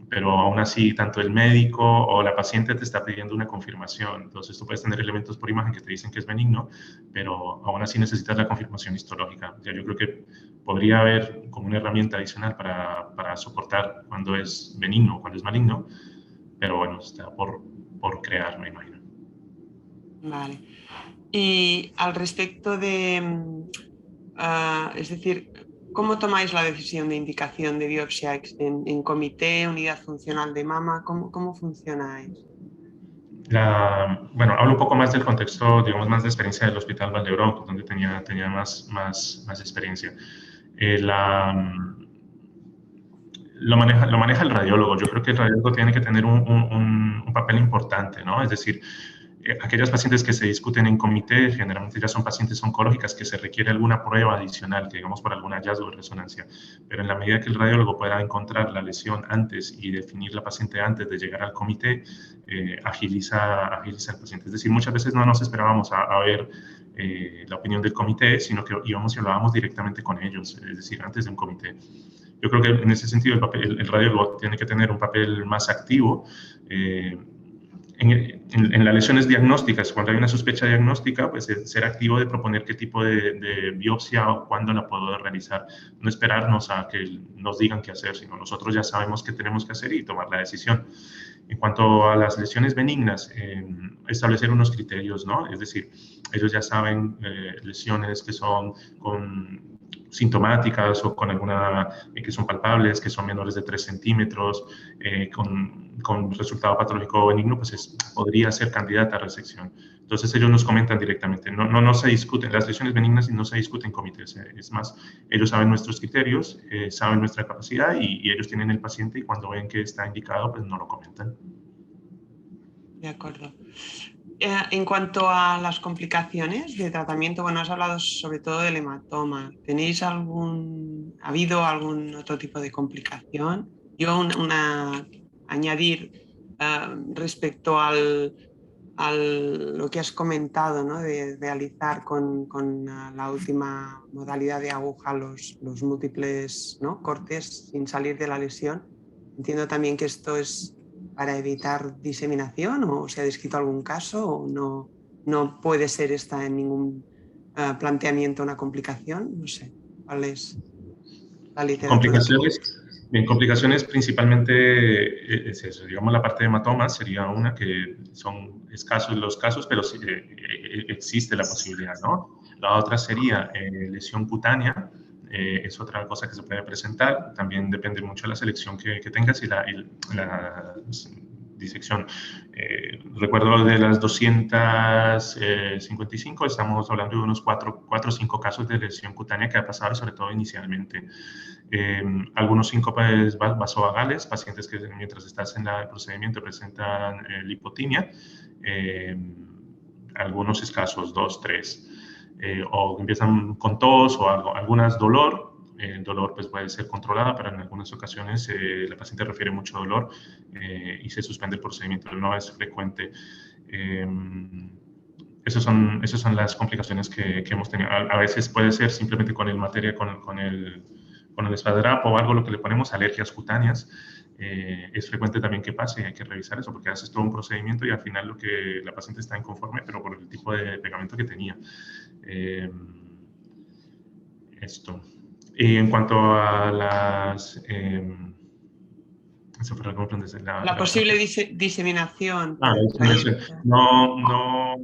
pero aún así tanto el médico o la paciente te está pidiendo una confirmación. Entonces tú puedes tener elementos por imagen que te dicen que es benigno, pero aún así necesitas la confirmación histológica. O sea, yo creo que podría haber como una herramienta adicional para soportar cuando es benigno o cuando es maligno, pero bueno, está por crear, me imagino. Vale. Y al respecto de, es decir, ¿cómo tomáis la decisión de indicación de biopsia en comité, unidad funcional de mama? ¿Cómo funcionáis? Bueno, hablo un poco más del contexto, digamos, más de experiencia del Hospital Valdebrón, donde tenía más experiencia. Lo maneja el radiólogo. Yo creo que el radiólogo tiene que tener un papel importante, ¿no? Es decir, aquellas pacientes que se discuten en comité generalmente ya son pacientes oncológicas que se requiere alguna prueba adicional, que digamos por algún hallazgo de resonancia. Pero en la medida que el radiólogo pueda encontrar la lesión antes y definir la paciente antes de llegar al comité, agiliza el paciente. Es decir, muchas veces no nos esperábamos a ver la opinión del comité, sino que íbamos y hablábamos directamente con ellos, es decir, antes de un comité. Yo creo que en ese sentido el radiólogo tiene que tener un papel más activo. En las lesiones diagnósticas, cuando hay una sospecha diagnóstica, pues ser activo de proponer qué tipo de biopsia o cuándo la puedo realizar. No esperarnos a que nos digan qué hacer, sino nosotros ya sabemos qué tenemos que hacer y tomar la decisión. En cuanto a las lesiones benignas, establecer unos criterios, ¿no? Es decir, ellos ya saben lesiones que son sintomáticas o con alguna que son palpables, que son menores de 3 centímetros, con resultado patológico benigno, pues podría ser candidata a resección. Entonces ellos nos comentan directamente, no se discuten, las lesiones benignas no se discuten en comités, es más, ellos saben nuestros criterios, saben nuestra capacidad y ellos tienen el paciente y cuando ven que está indicado, pues no lo comentan. De acuerdo. En cuanto a las complicaciones de tratamiento, bueno, has hablado sobre todo del hematoma. ¿Tenéis ha habido algún otro tipo de complicación? Yo añadir respecto lo que has comentado, ¿no? De realizar con la última modalidad de aguja los múltiples, ¿no? cortes sin salir de la lesión. Entiendo también que esto es para evitar diseminación, o se ha descrito algún caso, o no puede ser esta en ningún planteamiento una complicación. No sé, ¿cuál es la literatura? Complicaciones principalmente es eso, digamos la parte de hematomas sería una que son escasos los casos, pero sí, existe la posibilidad, ¿no? La otra sería lesión cutánea, es otra cosa que se puede presentar, también depende mucho de la selección que tengas y la disección. Recuerdo de las 255, estamos hablando de unos 4 o 5 casos de lesión cutánea que ha pasado, sobre todo inicialmente. Algunos síncopes vasovagales, pacientes que mientras estás en el procedimiento presentan lipotimia, algunos escasos, 2, 3, o empiezan con tos o algo, algunas dolor. El dolor pues, puede ser controlada, pero en algunas ocasiones la paciente refiere mucho dolor y se suspende el procedimiento. No es frecuente. Esas son las complicaciones que hemos tenido. A veces puede ser simplemente con el materia, con el espadrapo o algo, lo que le ponemos, alergias cutáneas. Es frecuente también que pase y hay que revisar eso porque haces todo un procedimiento y al final la paciente está inconforme, pero por el tipo de pegamento que tenía. Esto. Y en cuanto a las... la posible diseminación. La diseminación. No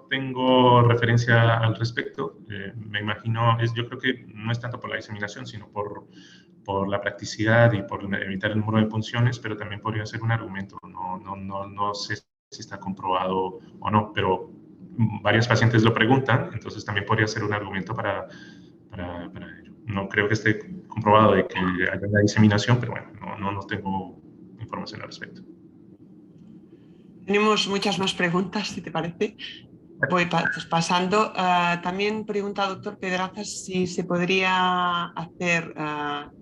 tengo referencia al respecto. Me imagino, yo creo que no es tanto por la diseminación, sino por la practicidad y por evitar el número de punciones, pero también podría ser un argumento. No sé si está comprobado o no, pero varias pacientes lo preguntan, entonces también podría ser un argumento para ello. No creo que esté comprobado de que haya una diseminación, pero bueno, no tengo información al respecto. Tenemos muchas más preguntas, si te parece. Voy pasando. También pregunta doctor Pedrazas si se podría hacer,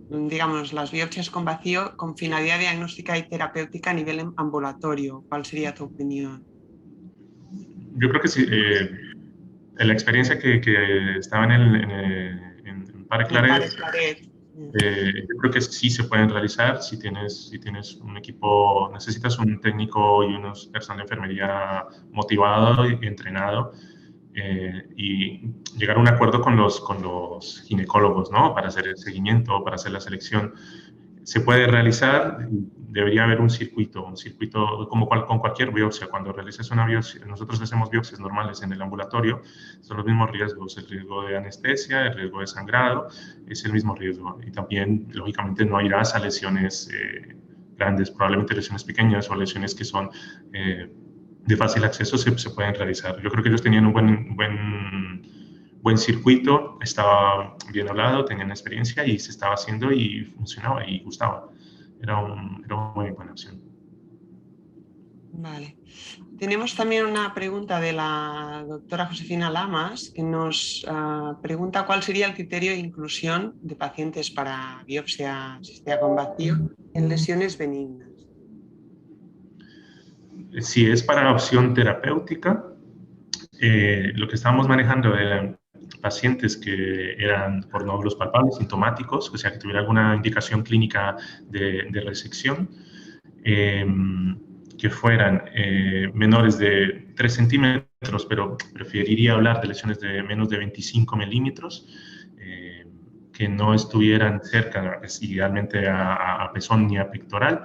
digamos, las biopsias con vacío con finalidad diagnóstica y terapéutica a nivel ambulatorio. ¿Cuál sería tu opinión? Yo creo que sí. En la experiencia que estaba en Pare Claret, yo creo que sí se pueden realizar si tienes un equipo, necesitas un técnico y unos personal de enfermería motivado y entrenado, y llegar a un acuerdo con los ginecólogos, ¿no? Para hacer el seguimiento, para hacer la selección. Se puede realizar, debería haber un circuito como con cualquier biopsia. Cuando realizas una biopsia, nosotros hacemos biopsias normales en el ambulatorio, son los mismos riesgos, el riesgo de anestesia, el riesgo de sangrado, es el mismo riesgo. Y también, lógicamente, no irás a lesiones grandes, probablemente lesiones pequeñas o lesiones que son de fácil acceso se pueden realizar. Yo creo que ellos tenían un buen circuito, estaba bien hablado, tenían experiencia y se estaba haciendo y funcionaba y gustaba. Era una muy buena opción. Vale. Tenemos también una pregunta de la doctora Josefina Lamas que nos pregunta cuál sería el criterio de inclusión de pacientes para biopsia asistida con vacío en lesiones benignas. Si es para opción terapéutica, lo que estábamos manejando eran pacientes que eran por nódulos palpables, sintomáticos, o sea, que tuviera alguna indicación clínica de resección, que fueran menores de 3 centímetros, pero preferiría hablar de lesiones de menos de 25 milímetros, que no estuvieran cerca, idealmente, a pezón ni a pectoral,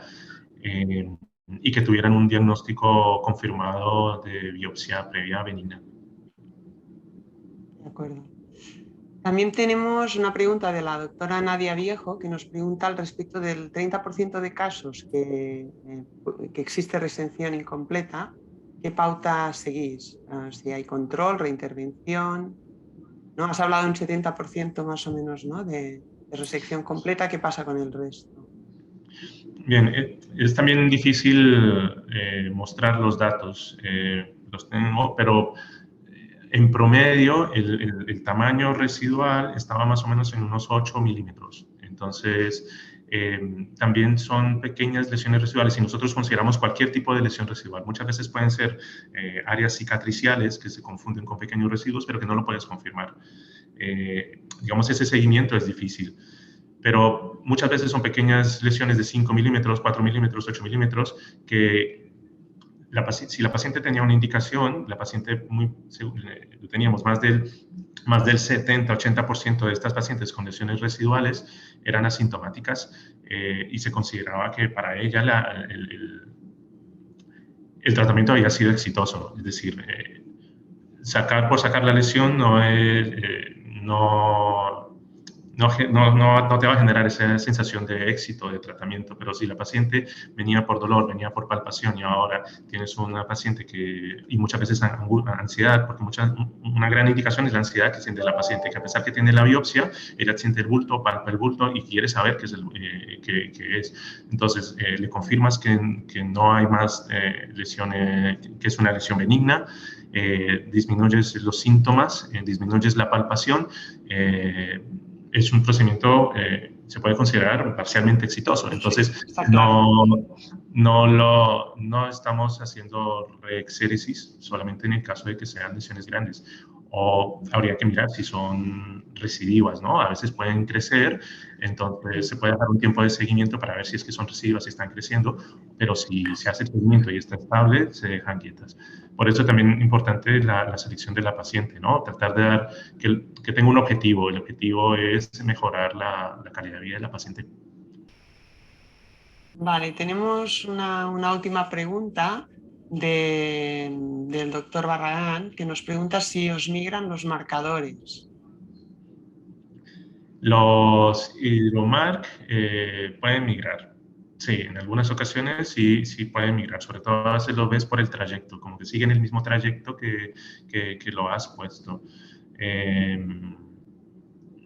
y que tuvieran un diagnóstico confirmado de biopsia previa benigna. De acuerdo. También tenemos una pregunta de la doctora Nadia Viejo que nos pregunta al respecto del 30% de casos que existe resección incompleta. ¿Qué pauta seguís? Si hay control, reintervención, ¿no? Has hablado de un 70% más o menos, ¿no? de resección completa. ¿Qué pasa con el resto? Bien, es también difícil mostrar los datos, los tengo, pero en promedio el tamaño residual estaba más o menos en unos 8 milímetros. Entonces, también son pequeñas lesiones residuales y nosotros consideramos cualquier tipo de lesión residual. Muchas veces pueden ser áreas cicatriciales que se confunden con pequeños residuos, pero que no lo puedes confirmar. Digamos, ese seguimiento es difícil. Pero muchas veces son pequeñas lesiones de 5 milímetros, 4 milímetros, 8 milímetros, que si la paciente tenía una indicación, la paciente teníamos más del 70-80% de estas pacientes con lesiones residuales eran asintomáticas, y se consideraba que para ella el tratamiento había sido exitoso. Es decir, por sacar la lesión no te va a generar esa sensación de éxito de tratamiento, pero si la paciente venía por dolor, venía por palpación y ahora tienes una paciente y muchas veces ansiedad, porque una gran indicación es la ansiedad que siente la paciente, que a pesar que tiene la biopsia, ella siente el bulto, palpa el bulto y quiere saber qué es. Entonces, le confirmas que no hay más lesiones, que es una lesión benigna, disminuyes los síntomas, disminuyes la palpación, es un procedimiento, se puede considerar parcialmente exitoso. Entonces, no estamos haciendo reexéresis solamente en el caso de que sean lesiones grandes. O habría que mirar si son recidivas, ¿no? A veces pueden crecer, entonces se puede dar un tiempo de seguimiento para ver si es que son recidivas, si están creciendo, pero si se hace el seguimiento y está estable, se dejan quietas. Por eso también es importante la selección de la paciente, ¿no? Tratar de dar que tenga un objetivo. El objetivo es mejorar la calidad de vida de la paciente. Vale, tenemos una última pregunta del doctor Barragán, que nos pregunta si os migran los marcadores. Los hidromarc pueden migrar. Sí, en algunas ocasiones sí pueden migrar, sobre todo si lo ves por el trayecto, como que siguen el mismo trayecto que lo has puesto.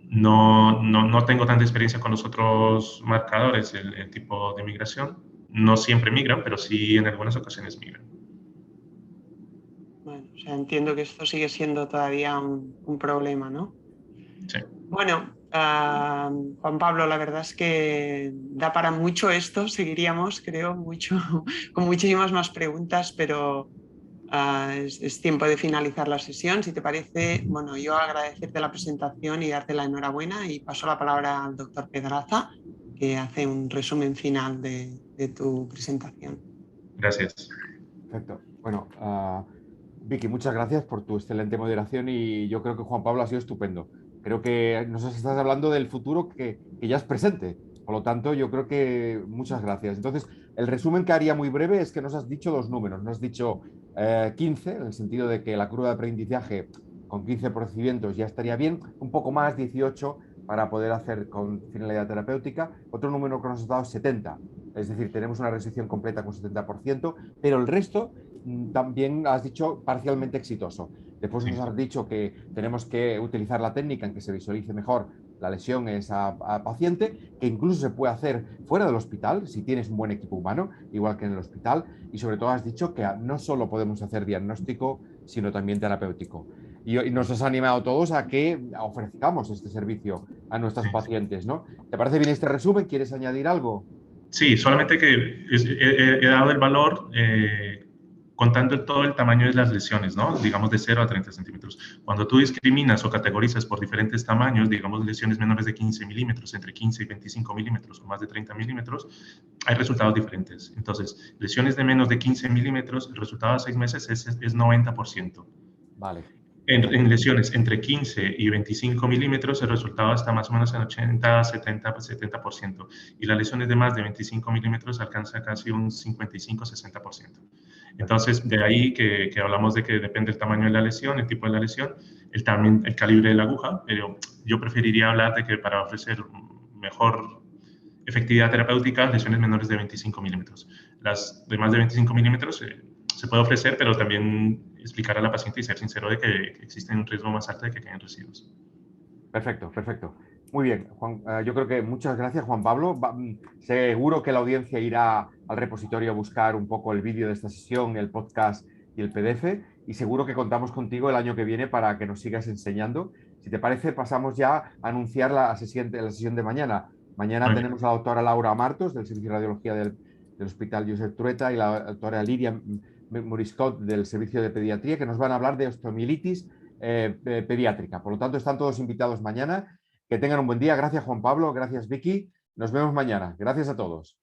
No tengo tanta experiencia con los otros marcadores, el tipo de migración. No siempre migran, pero sí en algunas ocasiones migran. Bueno, o sea, entiendo que esto sigue siendo todavía un problema, ¿no? Sí. Bueno, Juan Pablo, la verdad es que da para mucho esto, seguiríamos, creo, mucho, con muchísimas más preguntas, pero es tiempo de finalizar la sesión. Si te parece, bueno, yo agradecerte la presentación y darte la enhorabuena y paso la palabra al doctor Pedraza, que hace un resumen final de tu presentación. Gracias. Perfecto. Bueno, Vicky, muchas gracias por tu excelente moderación y yo creo que Juan Pablo ha sido estupendo. Creo que nos estás hablando del futuro que ya es presente. Por lo tanto, yo creo que muchas gracias. Entonces, el resumen que haría muy breve es que nos has dicho los números. Nos has dicho 15, en el sentido de que la curva de aprendizaje con 15 procedimientos ya estaría bien, un poco más, 18, para poder hacer con finalidad terapéutica. Otro número que nos has dado es 70. Es decir, tenemos una resección completa con 70%, pero el resto también has dicho parcialmente exitoso. Después nos Sí. has dicho que tenemos que utilizar la técnica en que se visualice mejor la lesión en esa paciente, que incluso se puede hacer fuera del hospital, si tienes un buen equipo humano, igual que en el hospital, y sobre todo has dicho que no solo podemos hacer diagnóstico, sino también terapéutico. Y nos has animado todos a que ofrezcamos este servicio a nuestros Sí. pacientes, ¿no? ¿Te parece bien este resumen? ¿Quieres añadir algo? Sí, solamente que he dado el valor contando todo el tamaño de las lesiones, ¿no? Digamos de 0 a 30 centímetros. Cuando tú discriminas o categorizas por diferentes tamaños, digamos lesiones menores de 15 milímetros, entre 15 y 25 milímetros o más de 30 milímetros, hay resultados diferentes. Entonces, lesiones de menos de 15 milímetros, el resultado a 6 meses es 90%. Vale. En lesiones entre 15 y 25 milímetros, el resultado está más o menos en 80, 70%. Y las lesiones de más de 25 milímetros alcanza casi un 55, 60%. Entonces, de ahí que hablamos de que depende el tamaño de la lesión, el tipo de la lesión, el calibre de la aguja, pero yo preferiría hablar de que para ofrecer mejor efectividad terapéutica, lesiones menores de 25 milímetros. Las de más de 25 milímetros se puede ofrecer, pero también explicar a la paciente y ser sincero de que existe un riesgo más alto de que queden residuos. Perfecto, perfecto. Muy bien, Juan, yo creo que muchas gracias, Juan Pablo. Seguro que la audiencia irá al repositorio a buscar un poco el vídeo de esta sesión, el podcast y el PDF, y seguro que contamos contigo el año que viene para que nos sigas enseñando. Si te parece, pasamos ya a anunciar la sesión de mañana. Mañana Muy bien. tenemos a la doctora Laura Martos, del Servicio de Radiología del Hospital Josep Trueta, y la doctora Lidia Moriscot, del Servicio de Pediatría, que nos van a hablar de osteomielitis pediátrica. Por lo tanto, están todos invitados mañana. Que tengan un buen día. Gracias, Juan Pablo. Gracias, Vicky. Nos vemos mañana. Gracias a todos.